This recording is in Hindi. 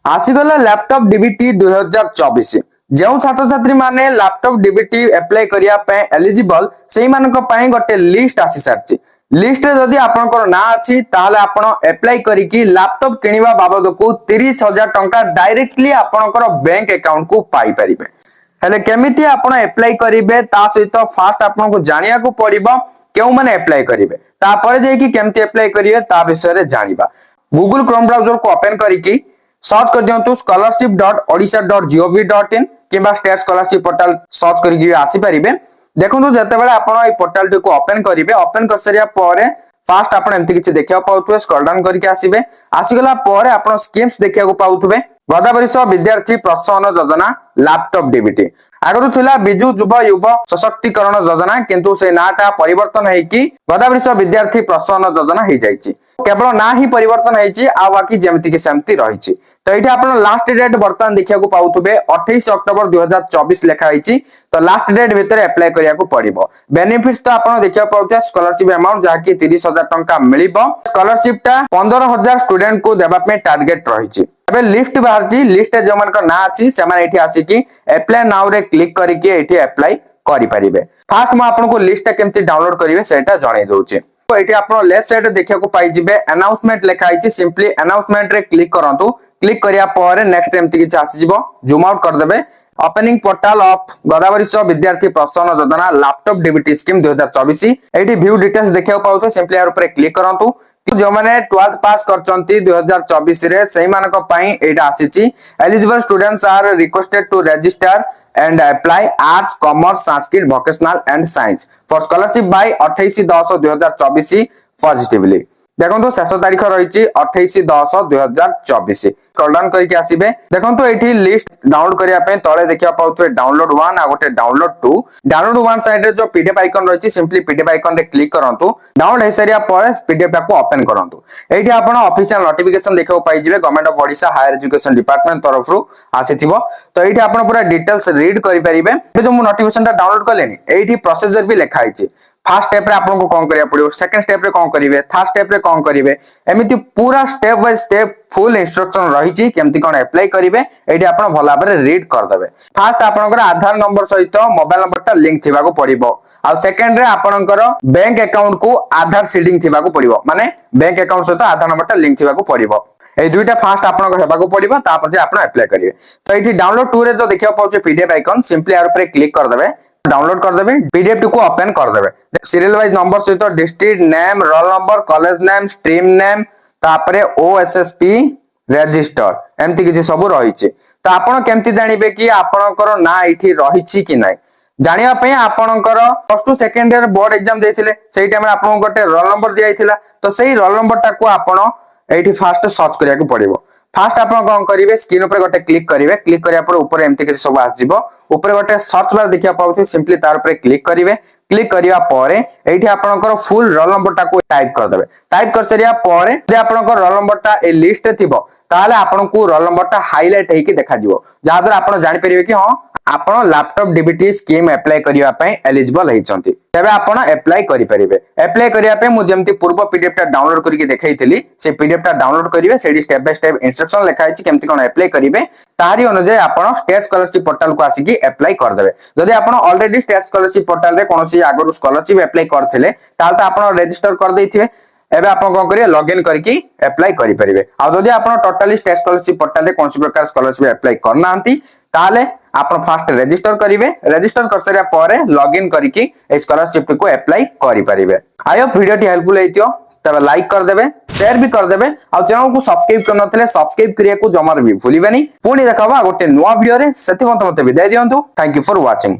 आसीगला लैपटॉप डीबीटी 2024 जो छात्र छात्री माने लैपटॉप डीबीटी अप्लाई करिया पे एलिजिबल सेही मानक पई गोटे लिस्ट आसी सारची। लिस्ट रे जदी आपनकर ना अछि ताले आपण अप्लाई करिकि लैपटॉप किनिबा बाबद को 30,000 टंका डायरेक्टली आपनकर बैंक अकाउंट को पाई परिबे। हेले केमिति आपण अप्लाई करिवे ता सहित फास्ट आपन को जानिया को पड़िबो केउ माने अप्लाई करिवे तापर जे कि केमिति अप्लाई करिवे ता विषय रे जानिबा। गूगल क्रोम ब्राउजर को ओपन करिकि सर्च कर दियंतु scholarship.odisha.gov.in किबा स्टेट स्कॉलरशिप पोर्टल सर्च करिकि आसी परिबे। देखंतु जते बेले आपण ए पोर्टल को ओपन करिवे ओपन कर सरिया परे फास्ट आपण एमति किछ देखिया पाउथुवे स्क्रॉल डाउन करके आसीबे। आसीगला परे आपण स्कीम्स देखिया को पाउथुवे। गोदावरी विद्यार्थी प्रोत्साहन योजना लैपटॉप डीबीटी आगरु थिला बिजु युव सशक्तिकरण योजना किंतु से नाटा परिवर्तन है कि गोदावरी विद्यार्थी प्रोत्साहन योजना हो जाइछि। केवल ना ही परिवर्तन है आ बाकी जेमति कि सेमति रहिछि। तो एठी आपण लास्ट डेट वर्तमान देखिया को पाउथुबे 28 अक्टोबर 2024 लिखा होइछि। तो लास्ट डेट भीतर अप्लाई करिया को पड़िबो। बेनिफिट्स तो आपण देखिया पाउछा स्कॉलरशिप अमाउंट जहा कि 30,000 टंका मिलिबो। स्कॉलरशिप ता 15,000 स्टूडेंट को देबा पे टारगेट रहिछि। एबे लिस्ट बाहरची लिस्ट जो मन का ना अछि से माने एठी आसी कि अप्लाई नाउ रे क्लिक करके एठी अप्लाई करि परिबे। फास्ट म आपन को लिस्ट केमति डाउनलोड करिवे सेटा जणाई दोउची। तो एठी आपन लेफ्ट साइड रे देखिया को पाई जिबे अनाउंसमेंट लिखा आइछि। सिंपली अनाउंसमेंट रे क्लिक करंतु। क्लिक करिया परे नेक्स्ट एमति कि आसी जिवो जूम आउट कर देबे। ओपनिंग पोर्टल ऑफ गोदावरी विद्यार्थी प्रोत्साहन योजना लैपटॉप डीबीटी स्कीम 2024 एठी व्यू डिटेल्स देखिया पाउतो। सिंपली यार ऊपर क्लिक करंतु। जो माने 12th पास करचंती 2024 रे सही मानक पई एटा आसीची। Eligible students are requested to register and apply arts commerce Sanskrit vocational and science for scholarship by 28/10/2024 positively. देखंतु शेष तारीख रहिछि 28/10/2024। स्क्रॉल डाउन करके आसीबे। देखंतु एठी लिस्ट डाउनलोड करिया पे तळे देखिया पाउथुवे डाउनलोड 1 आ गोटे डाउनलोड 2। डाउनलोड 1 साइड रे जो पीडीएफ आइकन रहिछि सिंपली पीडीएफ आइकन रे क्लिक करंतु। डाउनलोड हे सरिया परे पीडीएफ को ओपन करंतु। एठी आपण ऑफिशियल नोटिफिकेशन देखौ पाइ जिवे government of Odisha higher education department तरफ रु आसीथिबो। तो एठी आपण पूरा डिटेल्स रीड करि परिबे। ए जो मु नोटिफिकेशन ता डाउनलोड करलेनी एठी प्रोसीजर भी लिखा आइछि। फर्स्ट स्टेप रे आपन को कोन करिया पड़ियो, सेकंड स्टेप रे कोन करिवे, थर्ड स्टेप रे कोन करिवे, एमिति पूरा step by step full instruction रहिछि केमति कोन अप्लाई करिवे एठी आपन भला भाबरे रीड कर देबे। फर्स्ट आपनकर आधार नंबर सहित मोबाइल नंबर ता लिंक थिबा को पड़िबो। आ सेकंड रे आपनकर बैंक अकाउंट को आधार सीडिंग थिबा को पड़िबो। माने बैंक अकाउंट सहित आधार नंबर ता लिंक थिबा को पड़िबो। ए दुईटा फास्ट आपन हेबा को पड़िबो तापर जे आपन अप्लाई करिवे। तो एठी डाउनलोड 2 रे जो देखिया पाउछे पीडीएफ आइकन सिंपली यार ऊपर क्लिक कर देबे। डाउनलोड कर देबे। पीडीएफ को ओपन कर देबे। सीरियल वाइज नंबर सहित district name, roll number, college name, stream name तापरे ओएसएसपी रजिस्टर एमति किछि सब रहिछि। तो आपन केमति जानिबे कि आपनकर ना एठी रहिछि कि नै जानिया पे आपनकर plus 2 second year board exam देथिले सेही टाइम रे आपन गोटे रोल नंबर दियाइथिला। तो सेही रोल नंबर टा को आपन एठी फास्ट सर्च करिया को पड़िबो। फास्ट आपन कोन करिवे स्क्रीन ऊपर गोटे क्लिक करिवे। क्लिक करिया पर ऊपर एमति के सब आस जिवो। ऊपर गोटे सर्च बार देखिया पाउथे सिंपली तार ऊपर क्लिक करिवे। क्लिक करिया परे एठी आपनकर फुल रोल नंबर टा को टाइप कर देबे। टाइप कर सरिया परे जे आपनकर रोल नंबर टा ए लिस्ट रे थिबो ताले आपन को रोल नंबर टा हाइलाइट हेकी देखा जिवो। जा द्वारा आपन जानि परिबे कि हां आपण लैपटॉप डीबीटी स्कीम अप्लाई करिया पय एलिजिबल हेचंती। तबे आपण अप्लाई करि परिबे। अप्लाई करिया पे मु जेमति पूर्व पीडीएफ टा डाउनलोड करिके देखैथिली से पीडीएफ टा डाउनलोड करिवे। सेडी स्टेप बाय स्टेप इंस्ट्रक्शन लिखा अछि केमति कोन अप्लाई करिवे तारी अनुसार आपण स्टेट स्कॉलरशिप पोर्टल को आसी कि अप्लाई कर देबे। जदि आपण ऑलरेडी स्टेट स्कॉलरशिप पोर्टल रे कोनोसी आगरु स्कॉलरशिप अप्लाई करथिले ताल त आपण रजिस्टर कर दैथिबे। एबे आपण कोन करिवे लॉगिन करके अप्लाई करि परिबे। आ जदि आपण टोटली स्टेट स्कॉलरशिप पोर्टल रे कोनसी प्रकार स्कॉलरशिप अप्लाई करना आंती ताले आपण फास्ट रजिस्टर करिवे। रजिस्टर कर सरिया परे लॉगिन करके ए स्कॉलरशिप को अप्लाई करि परिबे। आयो वीडियो टी हेल्पफुल हेतियो तबे लाइक कर देबे, शेयर भी कर देबे। आ चैनल को सब्सक्राइब करन नथिले सब्सक्राइब करिया को जमार भी भूलिबेनी। पुणी देखाबा गोटे नुवा वीडियो रे सेति मते विदाय दियंतु। Thank you for watching.